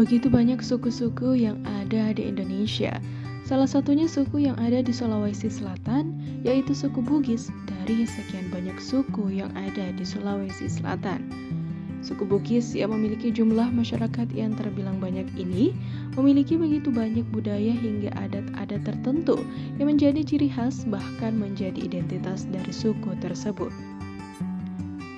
Begitu banyak suku-suku yang ada di Indonesia. Salah satunya suku yang ada di Sulawesi Selatan, yaitu suku Bugis dari sekian banyak suku yang ada di Sulawesi Selatan. Suku Bugis yang memiliki jumlah masyarakat yang terbilang banyak ini memiliki begitu banyak budaya hingga adat-adat tertentu yang menjadi ciri khas bahkan menjadi identitas dari suku tersebut.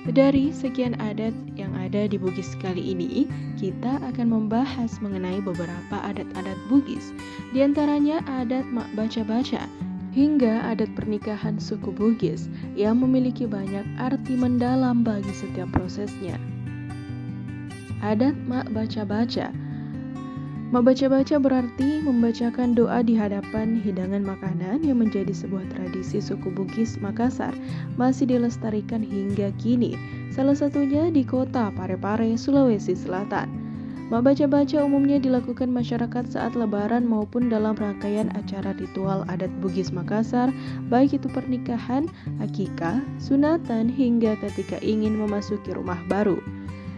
Dari sekian adat yang ada di Bugis kali ini, kita akan membahas mengenai beberapa adat-adat Bugis, di antaranya adat mak baca-baca, hingga adat pernikahan suku Bugis yang memiliki banyak arti mendalam bagi setiap prosesnya. Adat mak baca-baca. Mak baca-baca berarti membacakan doa di hadapan hidangan makanan yang menjadi sebuah tradisi suku Bugis Makassar, masih dilestarikan hingga kini, salah satunya di kota Parepare, Sulawesi Selatan. Mak baca-baca umumnya dilakukan masyarakat saat lebaran maupun dalam rangkaian acara ritual adat Bugis Makassar, baik itu pernikahan, akikah, sunatan, hingga ketika ingin memasuki rumah baru.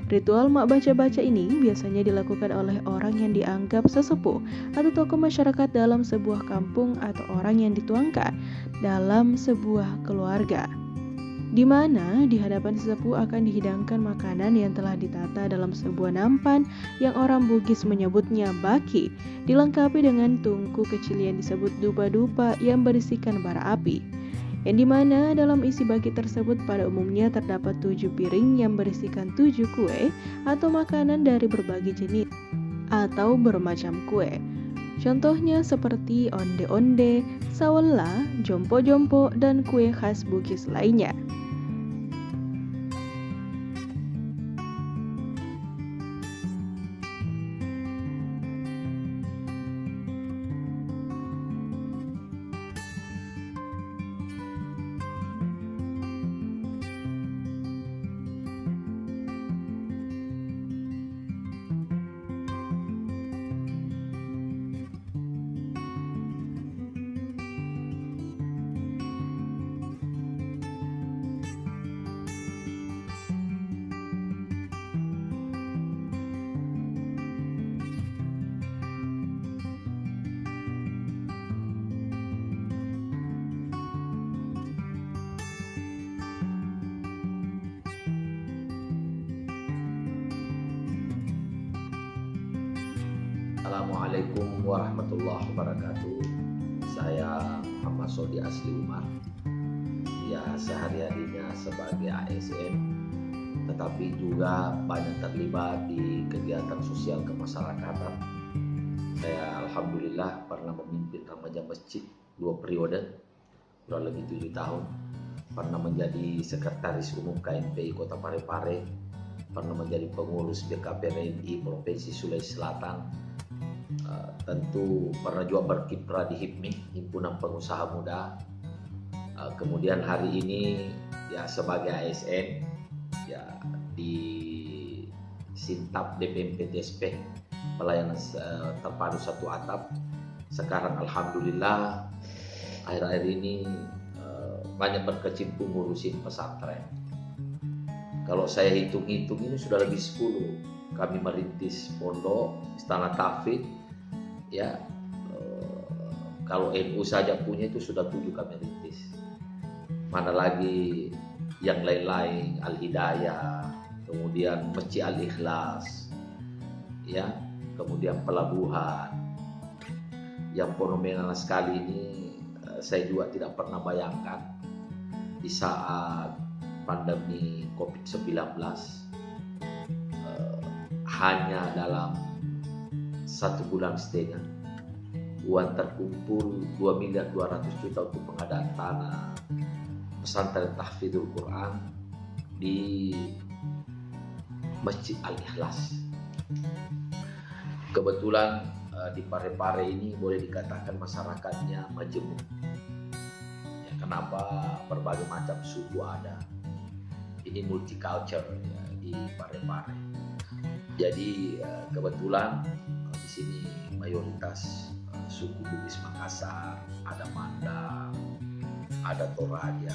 Ritual mak baca-baca ini biasanya dilakukan oleh orang yang dianggap sesepuh atau tokoh masyarakat dalam sebuah kampung atau orang yang dituangkan dalam sebuah keluarga, di mana di hadapan sesepuh akan dihidangkan makanan yang telah ditata dalam sebuah nampan yang orang Bugis menyebutnya baki, dilengkapi dengan tungku kecil yang disebut dupa-dupa yang berisikan bara api. Yang dimana dalam isi baki tersebut pada umumnya terdapat 7 piring yang berisikan 7 kue atau makanan dari berbagai jenis atau bermacam kue. Contohnya seperti onde-onde, sawela, jompo-jompo, dan kue khas Bugis lainnya. Assalamualaikum warahmatullahi wabarakatuh. Saya Muhammad Sodi Asli Umar. Ya, sehari-harinya sebagai ASN, tetapi juga banyak terlibat di kegiatan sosial kemasyarakatan. Saya alhamdulillah pernah memimpin remaja masjid 2 periode, kurang lebih 7 tahun. Pernah menjadi sekretaris umum KMPI Kota Parepare, pernah menjadi pengurus BKPRMI Provinsi Sulawesi Selatan. Tentu pernah juga berkiprah di HIPMI, Himpunan Pengusaha Muda. Kemudian hari ini ya sebagai ASN ya di Sintap DPMP TSP, pelayanan terpadu satu atap. Sekarang alhamdulillah akhir-akhir ini banyak berkecimpung ngurusin pesantren. Kalau saya hitung-hitung ini sudah lebih 10 kami merintis pondok, istana tahfidz. Ya, kalau NU saja punya itu sudah 7 kami rintis. Mana lagi yang lain-lain, Al-Hidayah, kemudian Masjid Al-Ikhlas, ya, kemudian pelabuhan. Yang fenomenal sekali ini saya juga tidak pernah bayangkan di saat pandemi COVID-19 hanya dalam 1,5 bulan uang terkumpul 2.200.000.000 untuk pengadaan tanah pesantren tahfidzul Quran di Masjid Al-Ikhlas. Kebetulan di Parepare ini boleh dikatakan masyarakatnya majemuk. Ya, kenapa berbagai macam suku ada. Ini multicultural ya, di Parepare. Jadi kebetulan di sini mayoritas suku Bugis Makassar, ada Manda, ada Toraja.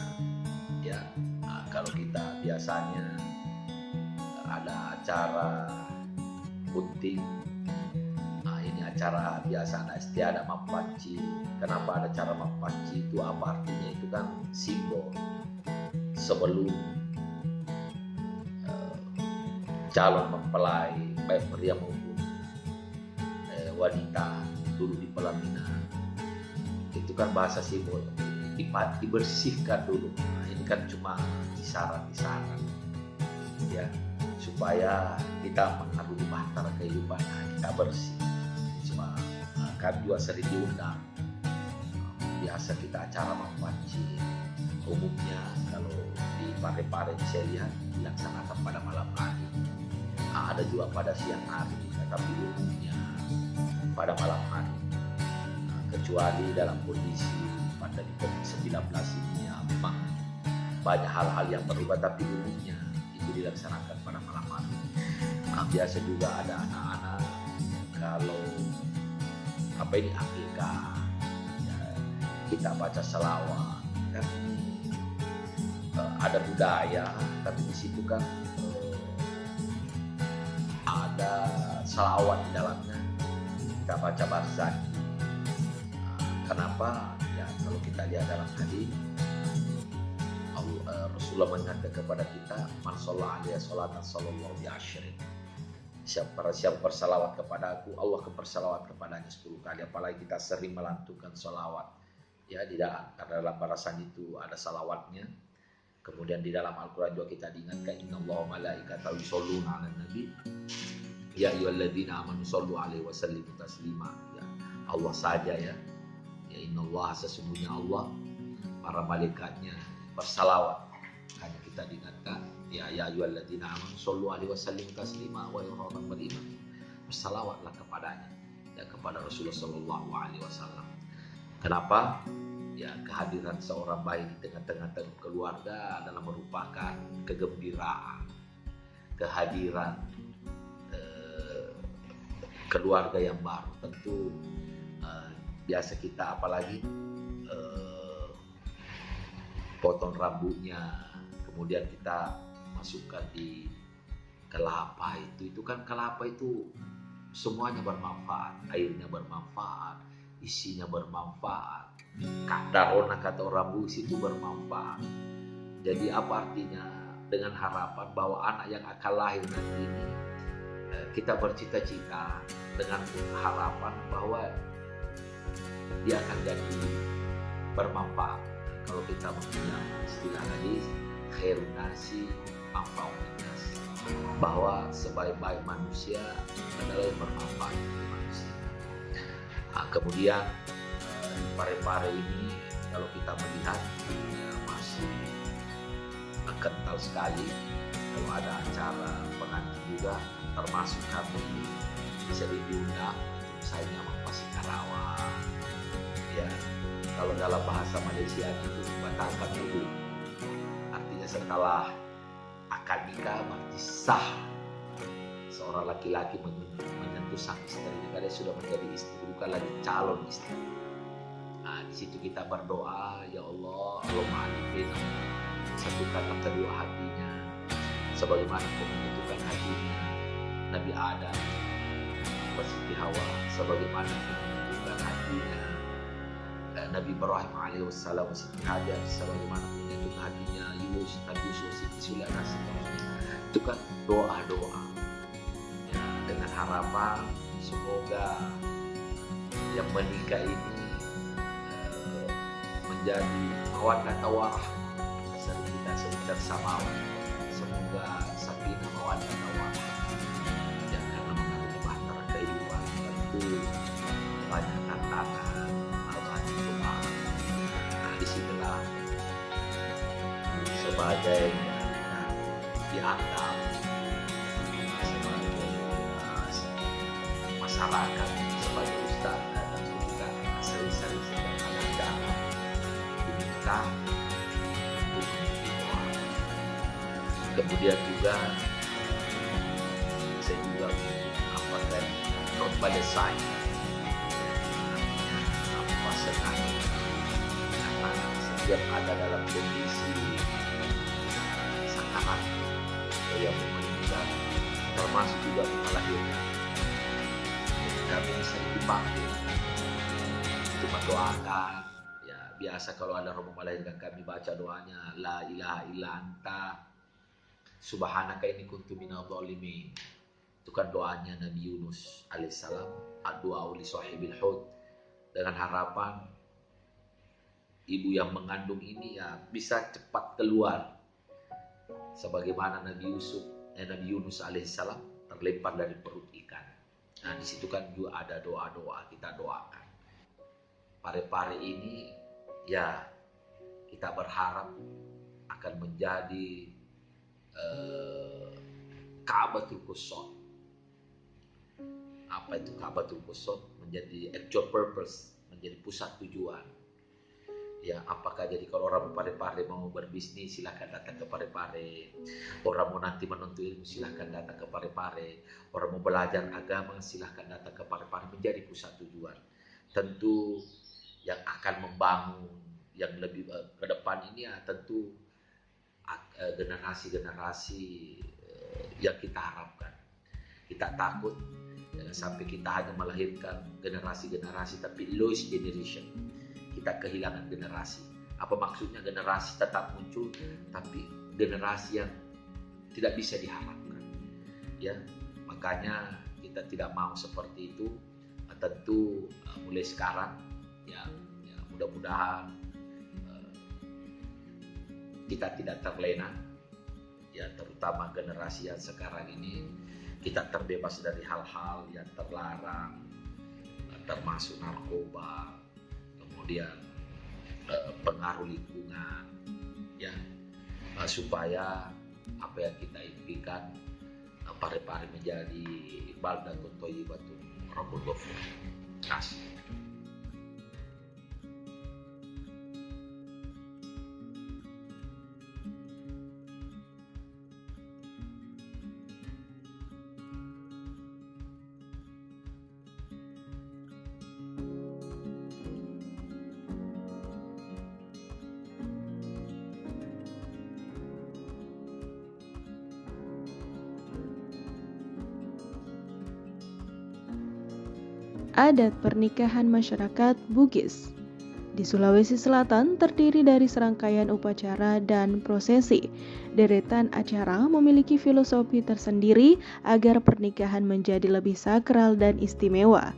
Ya, kalau kita biasanya ada acara bunting acara biasa anak SD ada mapaci. Kenapa ada cara mapaci itu, apa artinya? Itu kan simbol sebelum calon mempelai baik pria maupun wanita dulu di pelaminan itu kan bahasa simbol dibersihkan dulu. Nah, ini kan cuma kisaran-kisaran ya, supaya kita mengarungi bahtera kehidupan kita bersih. Cuma kan juga sering diundang, biasa kita acara mapaci umumnya kalau di Parepare saya lihat dilaksanakan pada malam hari. Ada juga pada siang hari, tetapi umumnya pada malam hari. Kecuali dalam kondisi pandemi COVID-19 ini ya, memang banyak hal-hal yang berubah, tapi umumnya itu dilaksanakan pada malam hari. Biasa juga ada anak-anak kalau akikah ya, kita baca selawat kan, ada budaya, tapi di situ kan ada selawat di dalamnya, kita baca barzan. Kenapa? Ya kalau kita lihat dalam hadis Rasulullah mengatakan kepada kita, man shalla alaihi salatan sallallahu bi asyrin. Siapa bersalawat kepada aku, Allah akan bersalawat kepadanya 10 kali. Apalagi kita sering melantunkan salawat ya di dalam, karena dalam barasan itu ada salawatnya. Kemudian di dalam Al-Quran juga kita diingatkan, innallaha malaikatahu yusholluna 'alan nabi ya ayyuhalladzina amanu shollu alaihi wa sallimu taslima. Ya Allah saja ya innallaha, sesungguhnya Allah, para malaikatnya bersalawat. Hanya kita diingatkan ya ayyuhalladzina amanu shollu alaihi wa sallimu taslima, wa orang beriman bersalawatlah kepadanya ya, kepada Rasulullah sallallahu alaihi wasallam. Kenapa? Ya kehadiran seorang bayi di tengah-tengah keluarga adalah merupakan kegembiraan. Kehadiran keluarga yang baru tentu biasa kita apalagi potong rambutnya, kemudian kita masukkan di kelapa itu kan kelapa itu semuanya bermanfaat, airnya bermanfaat, isinya bermanfaat, daun kata orang Bugis itu bermanfaat. Jadi apa artinya? Dengan harapan bahwa anak yang akan lahir nanti ini kita bercita-cita dengan harapan bahwa dia akan jadi bermanfaat. Kalau kita punya istilah hadis khairun nasi anfa'un linnas, bahwa sebaik-baik manusia adalah yang bermanfaat untuk manusia. Kemudian Parepare ini kalau kita melihat ya, masih kental sekali. Kalau ada acara pengantin juga termasuk kami sering diundang, misalnya Mempasi Karawang ya, kalau dalam bahasa Malaysia itu dibatalkan dulu, artinya setelah akad nikah berarti sah seorang laki-laki menyentuh sang istri karena sudah menjadi istri, bukan lagi calon istri. Di situ kita berdoa, ya Allah, Allahumma alifina, satukanlah kedua hatinya sebagaimana Kau menyatukan hatinya Nabi Adam Siti Hawa, sebagaimana Kau menyatukan hatinya Nabi Ibrahim alaihissalam Siti Hajar, sebagaimana Kau menyatukan hatinya Nabi Yusuf Siti Sulaiman. Itu kan doa-doa ya, dengan harapan semoga yang menikah ini menjadi mawaddah tawarah, sering kita sebutkan samawa. Semoga sakinah mawaddah tawarah ya, karena mengalami bahtera kehidupan tentu banyak tantangan, banyak doa. Disinilah sebagai dianggap sebagai masyarakat, sebagai ustaz dan kita sering-sering mengajarkan diminta untuk doa. Kemudian juga saya juga mengamalkan khutbah lesai, apa senang karena setiap ada dalam kondisi sakarat yang meninggal, termasuk juga melahirkan. kami sering dipanggil untuk mendoakan. Ya, biasa kalau ada rombongan melahirkan kami baca doanya, la ilaha illa anta subhanaka inni kuntu minadh dhalimin. Itu kan doanya Nabi Yunus alaihissalam, ad-du'a li sahibil hud, dengan harapan ibu yang mengandung ini ya bisa cepat keluar sebagaimana Nabi Yunus alaihissalam terlempar dari perut ikan. Nah, di situ kan juga ada doa-doa kita doakan. Pare-pare ini ya kita berharap akan menjadi Ka'batul Qusot. Apa itu Ka'batul Qusot? Menjadi actual purpose, menjadi pusat tujuan. Ya, apakah jadi kalau orang Parepare mau berbisnis silahkan datang ke Parepare, orang mau nanti menuntut ilmu silahkan datang ke Parepare, orang mau belajar agama silahkan datang ke Parepare, menjadi pusat tujuan. Tentu yang akan membangun yang lebih ke depan ini ya tentu generasi-generasi yang kita harapkan. Kita takut jangan sampai kita hanya melahirkan generasi-generasi tapi lost generation. Kita kehilangan generasi. Apa maksudnya generasi tetap muncul tapi generasi yang tidak bisa diharapkan. Ya, makanya kita tidak mau seperti itu. Tentu mulai sekarang ya mudah-mudahan kita tidak terlena, ya terutama generasi yang sekarang ini kita terbebas dari hal-hal yang terlarang, termasuk narkoba, kemudian pengaruh lingkungan, ya supaya apa yang kita impikan Parepare menjadi baldatun thayyibatun rabbul ghafur. Kasih. Adat pernikahan masyarakat Bugis di Sulawesi Selatan terdiri dari serangkaian upacara dan prosesi. Deretan acara memiliki filosofi tersendiri agar pernikahan menjadi lebih sakral dan istimewa.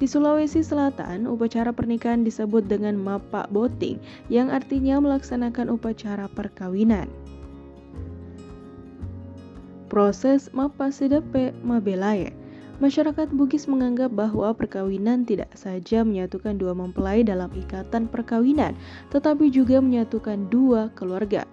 Di Sulawesi Selatan, upacara pernikahan disebut dengan Mapa Boting, yang artinya melaksanakan upacara perkawinan. Proses Mapa Sidape Mabelaye. Masyarakat Bugis menganggap bahwa perkawinan tidak saja menyatukan dua mempelai dalam ikatan perkawinan, tetapi juga menyatukan dua keluarga.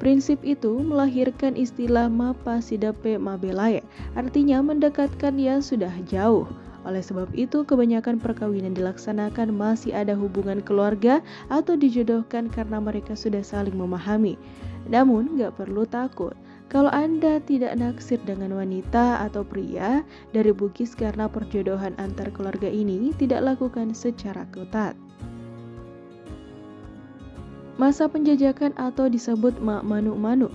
Prinsip itu melahirkan istilah Mapa Sidape Mabelaye, artinya mendekatkan yang sudah jauh. Oleh sebab itu, kebanyakan perkawinan dilaksanakan masih ada hubungan keluarga atau dijodohkan karena mereka sudah saling memahami. Namun, gak perlu takut kalau Anda tidak naksir dengan wanita atau pria dari Bugis karena perjodohan antar keluarga ini tidak lakukan secara ketat. Masa penjajakan atau disebut mak manu-manu.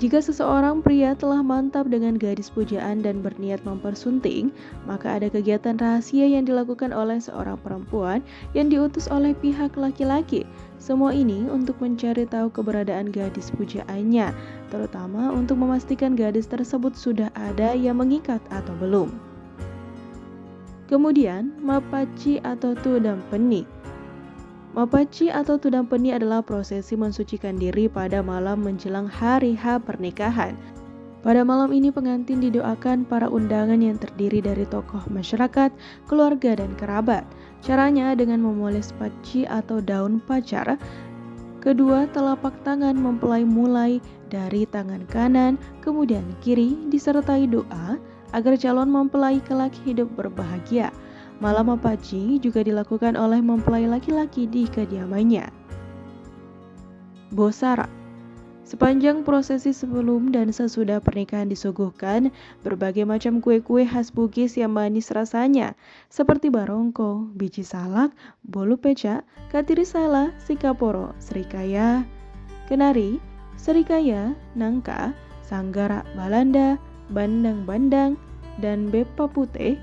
Jika seseorang pria telah mantap dengan gadis pujaan dan berniat mempersunting, maka ada kegiatan rahasia yang dilakukan oleh seorang perempuan yang diutus oleh pihak laki-laki. Semua ini untuk mencari tahu keberadaan gadis pujaannya, terutama untuk memastikan gadis tersebut sudah ada yang mengikat atau belum. Kemudian, Mapaci atau Tudang Peni. Mapaci atau Tudang Peni adalah prosesi mensucikan diri pada malam menjelang hari H pernikahan. Pada malam ini pengantin didoakan para undangan yang terdiri dari tokoh masyarakat, keluarga, dan kerabat. Caranya dengan memoles paci atau daun pacar. Kedua telapak tangan mempelai mulai dari tangan kanan, kemudian kiri disertai doa agar calon mempelai kelak hidup berbahagia. Malam Mapaci juga dilakukan oleh mempelai laki-laki di kediamannya. Bosara. Sepanjang prosesi sebelum dan sesudah pernikahan disuguhkan berbagai macam kue-kue khas Bugis yang manis rasanya, seperti barongko, biji salak, bolu peca, katiri sala, sikaporo, serikaya, kenari, serikaya, nangka, sanggara balanda, bandang-bandang, dan bepa putih.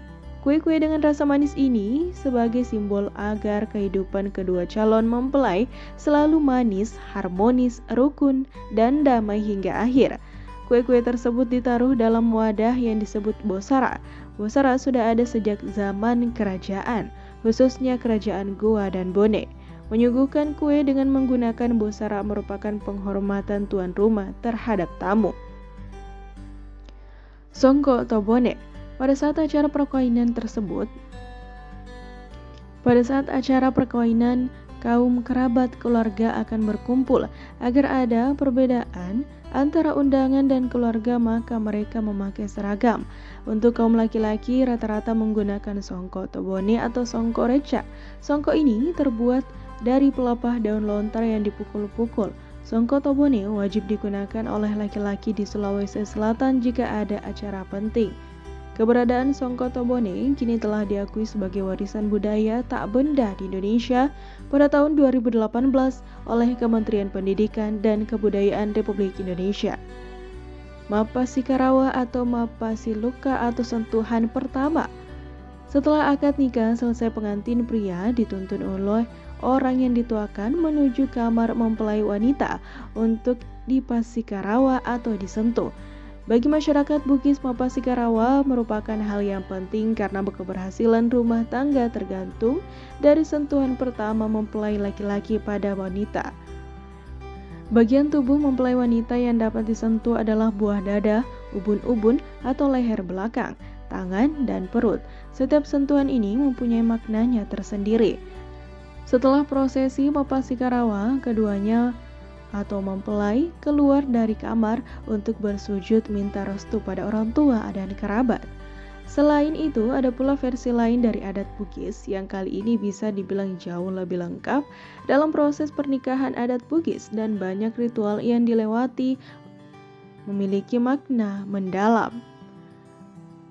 Kue-kue dengan rasa manis ini sebagai simbol agar kehidupan kedua calon mempelai selalu manis, harmonis, rukun, dan damai hingga akhir. Kue-kue tersebut ditaruh dalam wadah yang disebut bosara. Bosara sudah ada sejak zaman kerajaan, khususnya kerajaan Goa dan Bone. Menyuguhkan kue dengan menggunakan bosara merupakan penghormatan tuan rumah terhadap tamu. Songko atau Bone. Pada saat acara perkawinan, kaum kerabat keluarga akan berkumpul. Agar ada perbedaan antara undangan dan keluarga, maka mereka memakai seragam. Untuk kaum laki-laki rata-rata menggunakan songko atau bone atau songko reca. Songko ini terbuat dari pelepah daun lontar yang dipukul-pukul. Songko atau bone wajib digunakan oleh laki-laki di Sulawesi Selatan jika ada acara penting. Keberadaan songko atau bone kini telah diakui sebagai warisan budaya tak benda di Indonesia pada tahun 2018 oleh Kementerian Pendidikan dan Kebudayaan Republik Indonesia. Mapasikarawah atau mapasiluka atau sentuhan pertama. Setelah akad nikah selesai, pengantin pria dituntun oleh orang yang dituakan menuju kamar mempelai wanita untuk dipasikarawah atau disentuh. Bagi masyarakat Bugis, mapasikarawah merupakan hal yang penting karena keberhasilan rumah tangga tergantung dari sentuhan pertama mempelai laki-laki pada wanita. Bagian tubuh mempelai wanita yang dapat disentuh adalah buah dada, ubun-ubun atau leher belakang, tangan, dan perut. Setiap sentuhan ini mempunyai maknanya tersendiri. Setelah prosesi mapasikarawah, keduanya atau mempelai keluar dari kamar untuk bersujud minta restu pada orang tua dan kerabat. Selain itu, ada pula versi lain dari adat Bugis yang kali ini bisa dibilang jauh lebih lengkap dalam proses pernikahan adat Bugis, dan banyak ritual yang dilewati memiliki makna mendalam.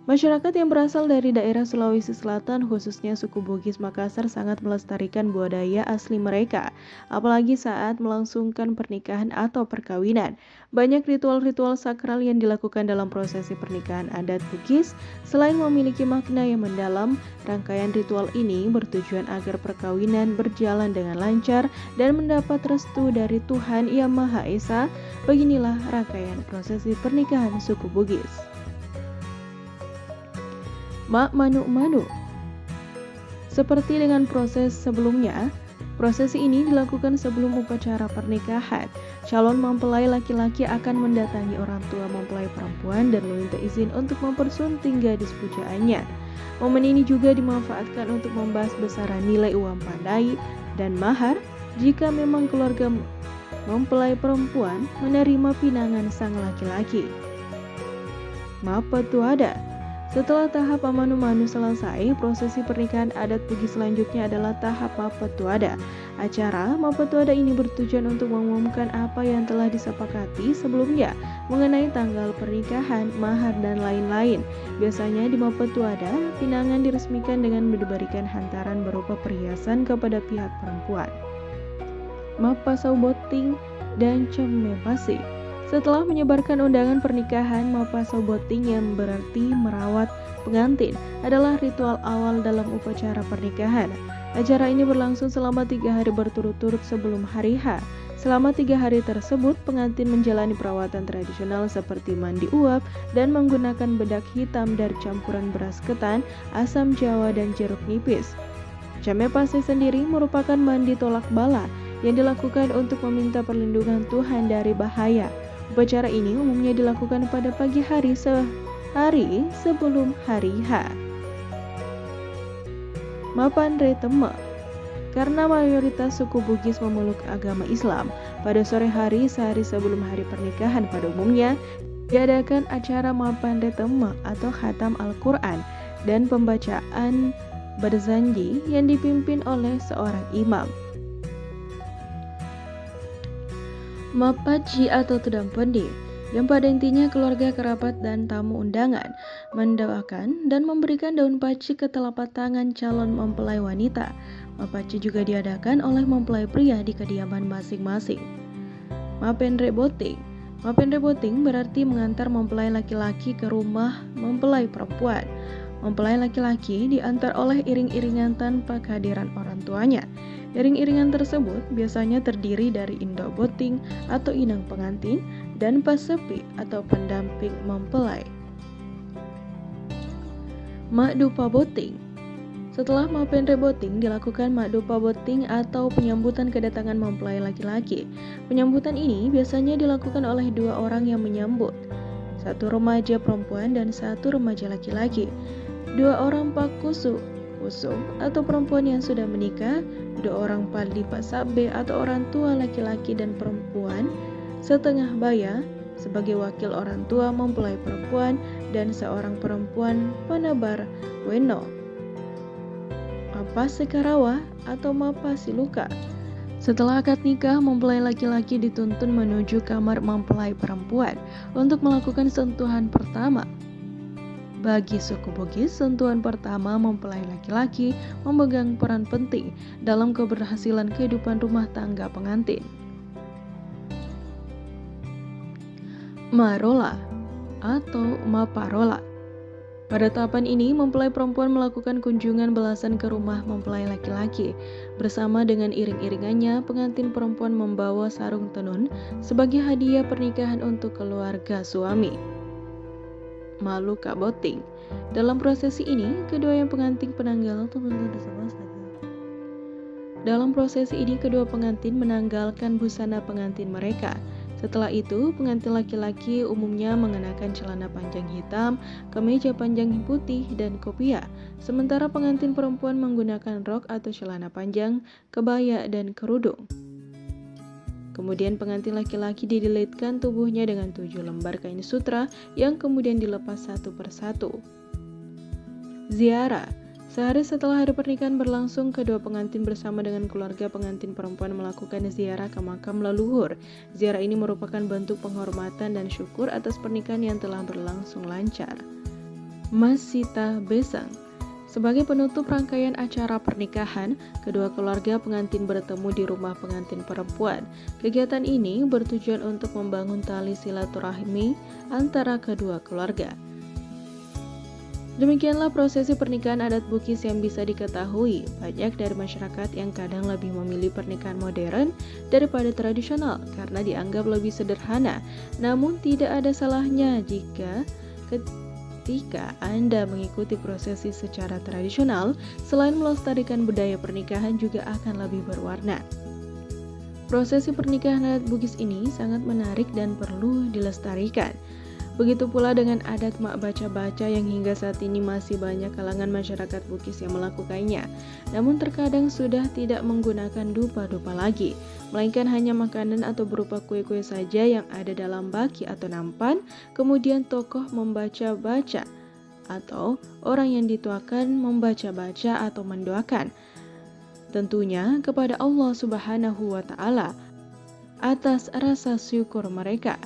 Masyarakat yang berasal dari daerah Sulawesi Selatan, khususnya suku Bugis Makassar, sangat melestarikan budaya asli mereka, apalagi saat melangsungkan pernikahan atau perkawinan. Banyak ritual-ritual sakral yang dilakukan dalam prosesi pernikahan adat Bugis. Selain memiliki makna yang mendalam, rangkaian ritual ini bertujuan agar perkawinan berjalan dengan lancar dan mendapat restu dari Tuhan Yang Maha Esa. Beginilah rangkaian prosesi pernikahan suku Bugis. Mak Manu-Manu. Seperti dengan proses sebelumnya, prosesi ini dilakukan sebelum upacara pernikahan. Calon mempelai laki-laki akan mendatangi orang tua mempelai perempuan dan meminta izin untuk mempersunting gadis pujaannya. Momen ini juga dimanfaatkan untuk membahas besaran nilai uang pandai dan mahar jika memang keluarga mempelai perempuan menerima pinangan sang laki-laki. Mapatuada. Setelah tahap Manu-Manu selesai, prosesi pernikahan adat Bugis selanjutnya adalah tahap Mapatuada. Acara Mapatuada ini bertujuan untuk mengumumkan apa yang telah disepakati sebelumnya mengenai tanggal pernikahan, mahar, dan lain-lain. Biasanya di Mapatuada, pinangan diresmikan dengan diberikan hantaran berupa perhiasan kepada pihak perempuan. Mapasauboting dan Cemmepasi. Setelah menyebarkan undangan pernikahan, mapasauboting yang berarti merawat pengantin adalah ritual awal dalam upacara pernikahan. Acara ini berlangsung selama 3 hari berturut-turut sebelum hari H. Selama 3 hari tersebut, pengantin menjalani perawatan tradisional seperti mandi uap dan menggunakan bedak hitam dari campuran beras ketan, asam jawa, dan jeruk nipis. Cemmepasi sendiri merupakan mandi tolak bala yang dilakukan untuk meminta perlindungan Tuhan dari bahaya. Upacara ini umumnya dilakukan pada pagi hari sehari sebelum hari H. Mapandre Teme. Karena mayoritas suku Bugis memeluk agama Islam, pada sore hari sehari sebelum hari pernikahan pada umumnya diadakan acara Mapandre Teme atau khatam Al-Quran dan pembacaan berzanji yang dipimpin oleh seorang imam. Mapaci atau tudang pendi, yang pada intinya keluarga, kerabat, dan tamu undangan mendoakan dan memberikan daun paci ke telapak tangan calon mempelai wanita. Mapaci juga diadakan oleh mempelai pria di kediaman masing-masing. Mapendre Boting. Mapendre Boting berarti mengantar mempelai laki-laki ke rumah mempelai perempuan. Mempelai laki-laki diantar oleh iring-iringan tanpa kehadiran orang tuanya. Iring-iringan tersebut biasanya terdiri dari Indo Boting atau inang pengantin dan pasepi atau pendamping mempelai. Mak Dupa Boting. Setelah Mapendre Boting dilakukan Mak Dupa Boting atau penyambutan kedatangan mempelai laki-laki. Penyambutan ini biasanya dilakukan oleh dua orang yang menyambut, satu remaja perempuan dan satu remaja laki-laki. Dua orang pakusu kusum atau perempuan yang sudah menikah, dua orang pali pasabe atau orang tua laki-laki dan perempuan setengah baya sebagai wakil orang tua mempelai perempuan dan seorang perempuan panabar weno apa sekarawa atau mapa siluka. Setelah akad nikah, mempelai laki-laki dituntun menuju kamar mempelai perempuan untuk melakukan sentuhan pertama. Bagi suku Bugis, sentuhan pertama mempelai laki-laki memegang peran penting dalam keberhasilan kehidupan rumah tangga pengantin. Marola atau Maparola. Pada tahapan ini, mempelai perempuan melakukan kunjungan belasan ke rumah mempelai laki-laki. Bersama dengan iring-iringannya, pengantin perempuan membawa sarung tenun sebagai hadiah pernikahan untuk keluarga suami. Maluka Boting. Dalam prosesi ini, kedua pengantin menanggalkan busana pengantin mereka. Setelah itu, pengantin laki-laki umumnya mengenakan celana panjang hitam, kemeja panjang putih, dan kopiah. Sementara pengantin perempuan menggunakan rok atau celana panjang, kebaya, dan kerudung. Kemudian pengantin laki-laki dililitkan tubuhnya dengan 7 lembar kain sutra yang kemudian dilepas satu persatu. Ziarah. Sehari setelah hari pernikahan berlangsung, kedua pengantin bersama dengan keluarga pengantin perempuan melakukan ziarah ke makam leluhur. Ziarah ini merupakan bentuk penghormatan dan syukur atas pernikahan yang telah berlangsung lancar. Masita Besang. Sebagai penutup rangkaian acara pernikahan, kedua keluarga pengantin bertemu di rumah pengantin perempuan. Kegiatan ini bertujuan untuk membangun tali silaturahmi antara kedua keluarga. Demikianlah prosesi pernikahan adat Bugis yang bisa diketahui. Banyak dari masyarakat yang kadang lebih memilih pernikahan modern daripada tradisional karena dianggap lebih sederhana. Namun tidak ada salahnya jika ketika Anda mengikuti prosesi secara tradisional, selain melestarikan budaya pernikahan juga akan lebih berwarna. Prosesi pernikahan adat Bugis ini sangat menarik dan perlu dilestarikan. Begitu pula dengan adat mak baca-baca yang hingga saat ini masih banyak kalangan masyarakat Bugis yang melakukannya. Namun terkadang sudah tidak menggunakan dupa-dupa lagi, melainkan hanya makanan atau berupa kue-kue saja yang ada dalam baki atau nampan, kemudian tokoh membaca-baca atau orang yang dituakan membaca-baca atau mendoakan. Tentunya kepada Allah Subhanahu wa Ta'ala atas rasa syukur mereka.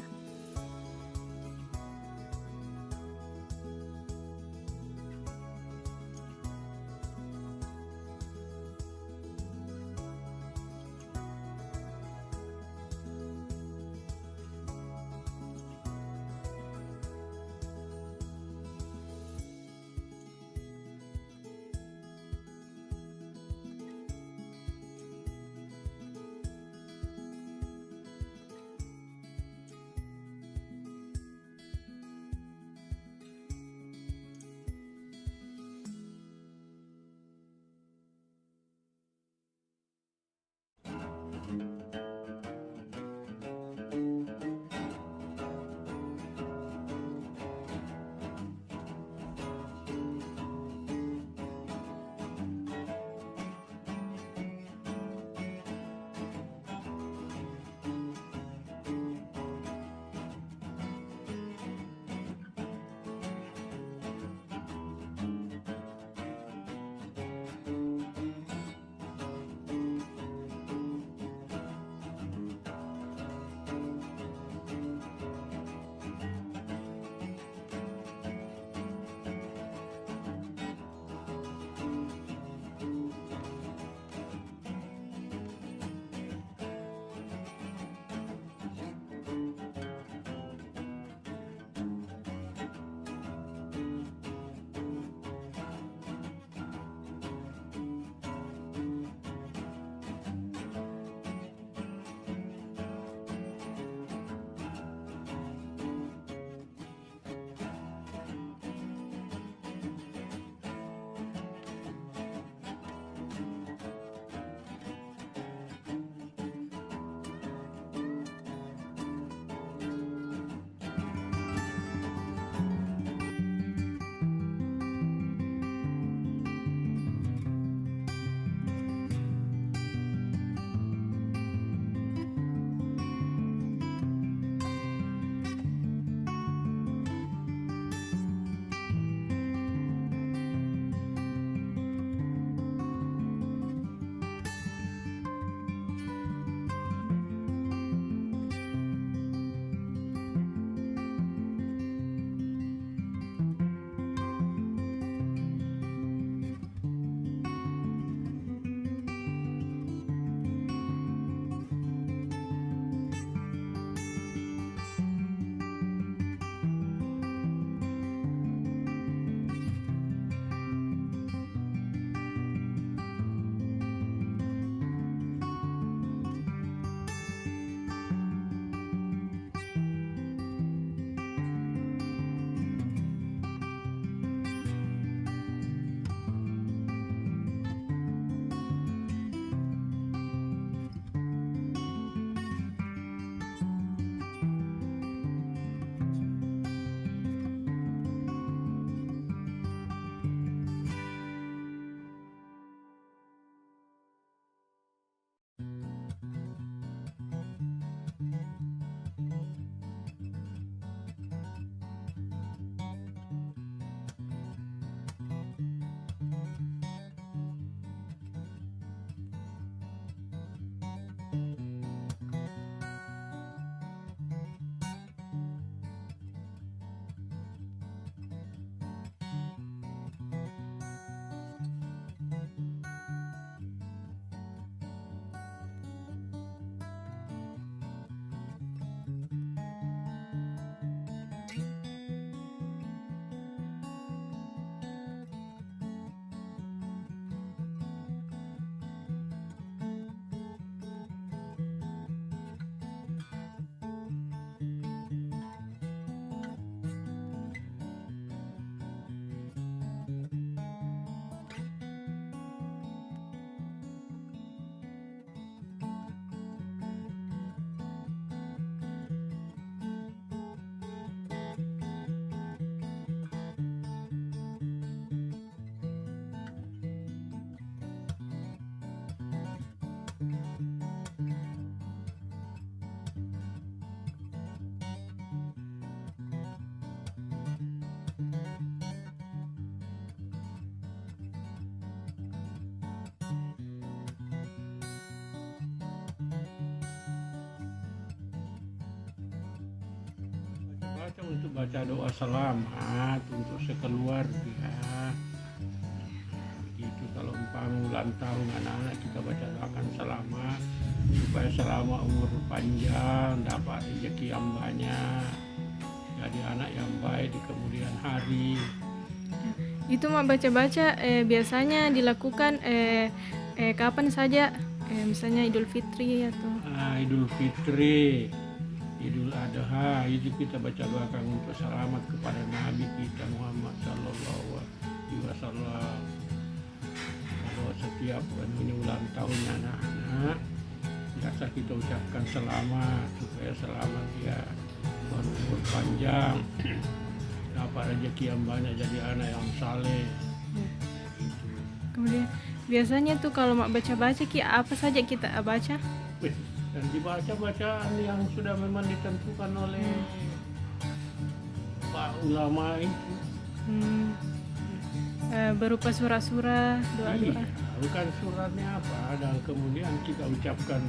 baca untuk baca doa selamat untuk sekeluarga. Itu kalau umpama ulang tahun anak-anak kita baca doakan selamat supaya selama umur panjang, dapat rezeki yang banyak, jadi anak yang baik di kemudian hari. Itu mah baca-baca biasanya dilakukan kapan saja, misalnya Idul Fitri atau Idul Fitri, Idul Adha, itu kita baca doakan untuk selamat kepada Nabi kita Muhammad Sallallahu Alaihi Wasallam. Kalau setiap ini ulang tahunnya anak-anak, biasa kita ucapkan selamat supaya selamat ya, berumur panjang, dapat rezeki yang banyak, jadi anak yang saleh. kemudian biasanya tuh kalau mak baca-baca apa saja kita baca? Dan dibaca bacaan yang sudah memang ditentukan oleh Pak ulama itu. Berupa surah-surah, doa-doa. Bukan suratnya apa, dan kemudian kita ucapkan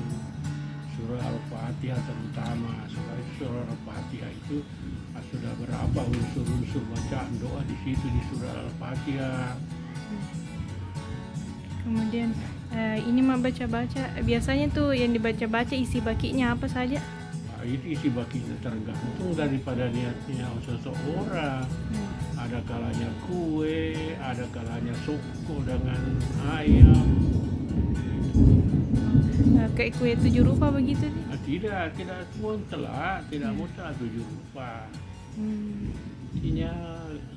surah Al-Fatihah terutama. Surah Al-Fatihah itu sudah berapa unsur-unsur bacaan doa di situ di surah Al-Fatihah. Kemudian ini mah baca-baca, biasanya tuh yang dibaca-baca isi bakinya apa saja? Nah, itu isi bakinya tergantung daripada niatnya seseorang. Ada kalanya kue, ada kalanya suku dengan ayam. Kayak kue 7 rupa begitu nih? Tidak mutlak, tidak mutlak 7 rupa. Intinya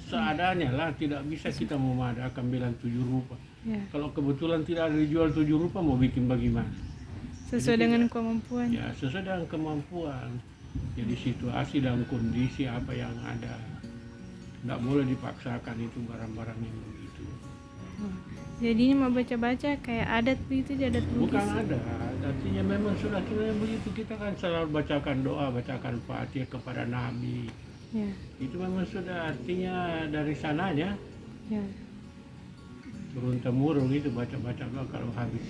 seadanya lah, tidak bisa kita memadakan bilang 7 rupa. Ya. Kalau kebetulan tidak ada dijual 7 rupa, mau bikin bagaimana? Sesuai dengan kemampuan. Ya, sesuai dengan kemampuan. Jadi situasi dan kondisi apa yang ada. Tidak boleh dipaksakan itu barang-barang yang begitu. Jadi ini mau baca-baca kayak adat begitu, adat Bugis. Bukan ada, artinya memang sudah kita begitu, kita kan selalu bacakan doa, bacakan Fatihah kepada Nabi. Ya. Itu memang sudah artinya dari sananya. Ya. Turun temurun itu baca-baca doa kalau habis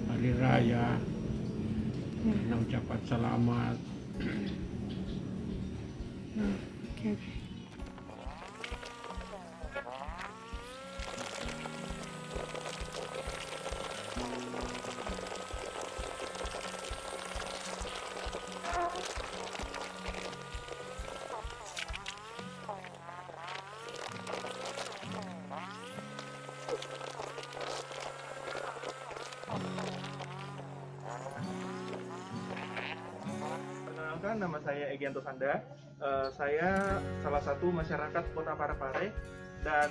hari raya, karena ucapan selamat. Oke. Perkenalkan, nama saya Egyanto Sanda. Saya salah satu masyarakat Kota Parepare dan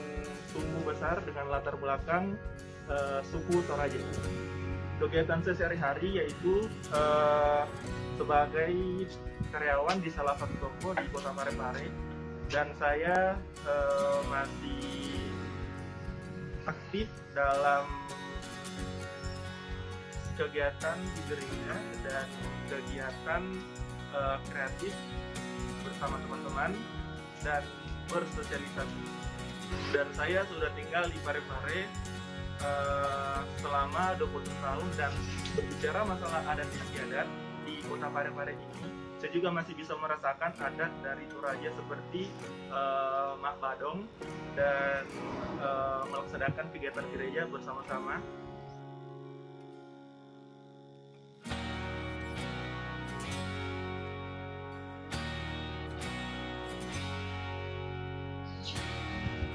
tumbuh besar dengan latar belakang suku Toraja. Kegiatan saya sehari-hari yaitu sebagai karyawan di salah satu toko di Kota Parepare, dan saya masih aktif dalam kegiatan di gereja dan kegiatan kreatif bersama teman-teman dan bersosialisasi. Dan saya sudah tinggal di Parepare selama 20 tahun, dan berbicara masalah adat istiadat di Kota Parepare ini, saya juga masih bisa merasakan adat dari Toraja seperti Mak Badong dan melaksanakan kegiatan gereja bersama-sama.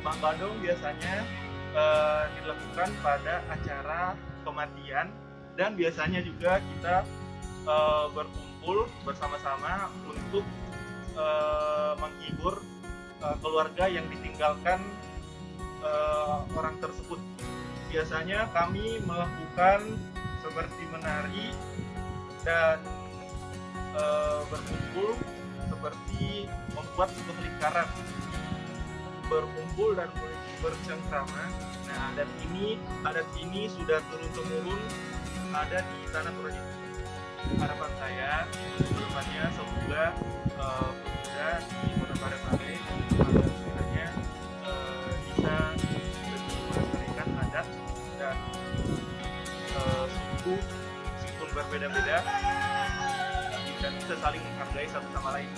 Mak Badong biasanya dilakukan pada acara kematian, dan biasanya juga kita berkumpul bersama-sama untuk menghibur keluarga yang ditinggalkan orang tersebut. Biasanya kami melakukan seperti menari dan berkumpul seperti membuat sebuah lingkaran, berkumpul dan bercengkrama. Nah, adat ini sudah turun-temurun ada di tanah Toraja. Harapan saya kedepannya semoga pemuda di Kota Parepare agar sekiranya bisa lebih melestarikan adat dan suku meskipun berbeda-beda, dan bisa saling menghargai satu sama lain.